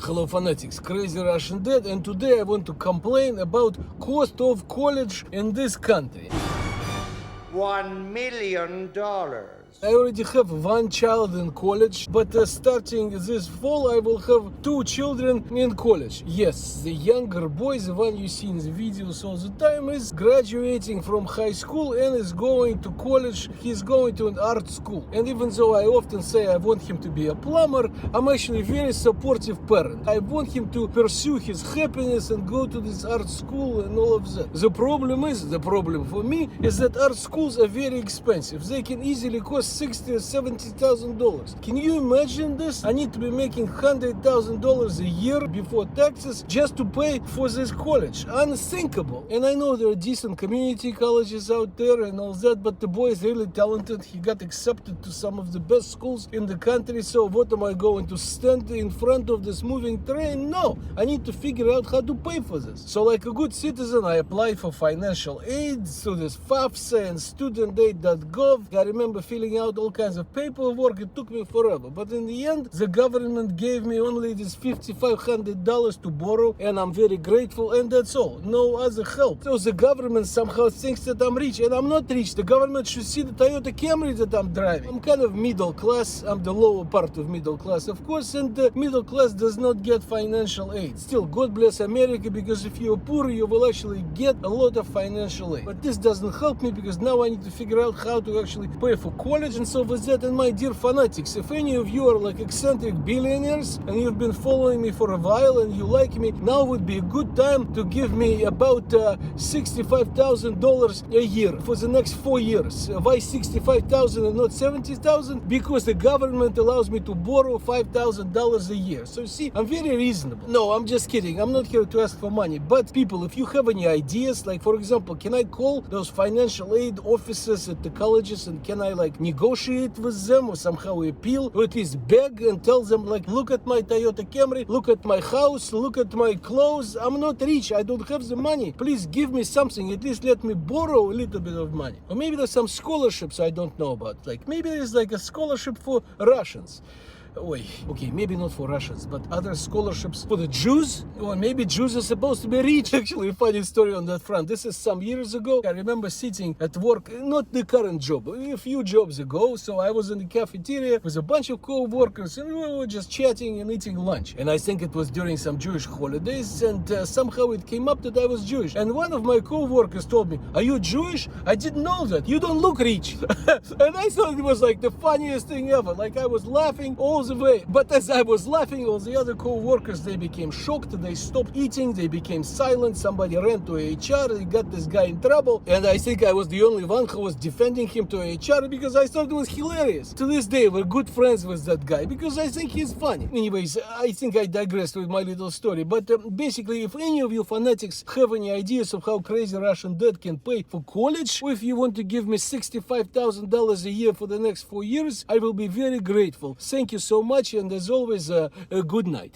Hello fanatics, Crazy Russian Dad, and today I want to complain about cost of college in this country. $1 million. I already have one child in college, but starting this fall I will have two children in college. Yes, the younger boy, the one you see in the videos all the time, is graduating from high school and is going to college. He's going to an art school. And even though I often say I want him to be a plumber, I'm actually a very supportive parent. I want him to pursue his happiness and go to this art school and all of that. The problem for me is that art schools are very expensive. They can easily cost $60,000 or $70,000. Can you imagine this? I need to be making $100,000 a year before taxes just to pay for this college. Unthinkable. And I know there are decent community colleges out there and all that, but the boy is really talented. He got accepted to some of the best schools in the country. So what am I going to stand in front of this moving train? No, I need to figure out how to pay for this. So like a good citizen, I applied for financial aid through this FAFSA and studentaid.gov. I remember filling out all kinds of paperwork. It took me forever, but in the end the government gave me only this $5,500 to borrow, and I'm very grateful, and that's all. No other help. So the government somehow thinks that I'm rich, and I'm not rich. The government should see the Toyota Camry that I'm driving. I'm kind of middle class. I'm the lower part of middle class, of course, and the middle class does not get financial aid. Still, God bless America, because if you're poor you will actually get a lot of financial aid. But this doesn't help me, because now I need to figure out how to actually pay for college. And so with that, and my dear fanatics, if any of you are like eccentric billionaires and you've been following me for a while and you like me, now would be a good time to give me about $65,000 a year for the next 4 years. Why 65,000 and not 70,000? Because the government allows me to borrow $5,000 a year. So see, I'm very reasonable. No, I'm just kidding. I'm not here to ask for money. But people, if you have any ideas, like for example, can I call those financial aid officers at the colleges and can I like negotiate with them or somehow appeal, or at least beg and tell them like, look at my Toyota Camry, look at my house, look at my clothes. I'm not rich. I don't have the money. Please give me something. At least let me borrow a little bit of money. Or maybe there's some scholarships I don't know about. Like maybe there's like a scholarship for Russians. Okay, maybe not for Russians, but other scholarships for the Jews, or maybe Jews are supposed to be rich. Actually, a funny story on that front. This is some years ago. I remember sitting at work, not the current job, a few jobs ago. So I was in the cafeteria with a bunch of co-workers and we were just chatting and eating lunch. And I think it was during some Jewish holidays, and somehow it came up that I was Jewish. And one of my co-workers told me, "Are you Jewish? I didn't know that. You don't look rich." And I thought it was like the funniest thing ever. Like I was laughing all the way. But as I was laughing, all the other co-workers, they became shocked. They stopped eating. They became silent. Somebody ran to HR. They got this guy in trouble. And I think I was the only one who was defending him to HR because I thought it was hilarious. To this day, we're good friends with that guy because I think he's funny. Anyways, I think I digressed with my little story. But basically, if any of you fanatics have any ideas of how Crazy Russian Dad can pay for college, or if you want to give me $65,000 a year for the next 4 years, I will be very grateful. Thank you so much, and as always, a good night.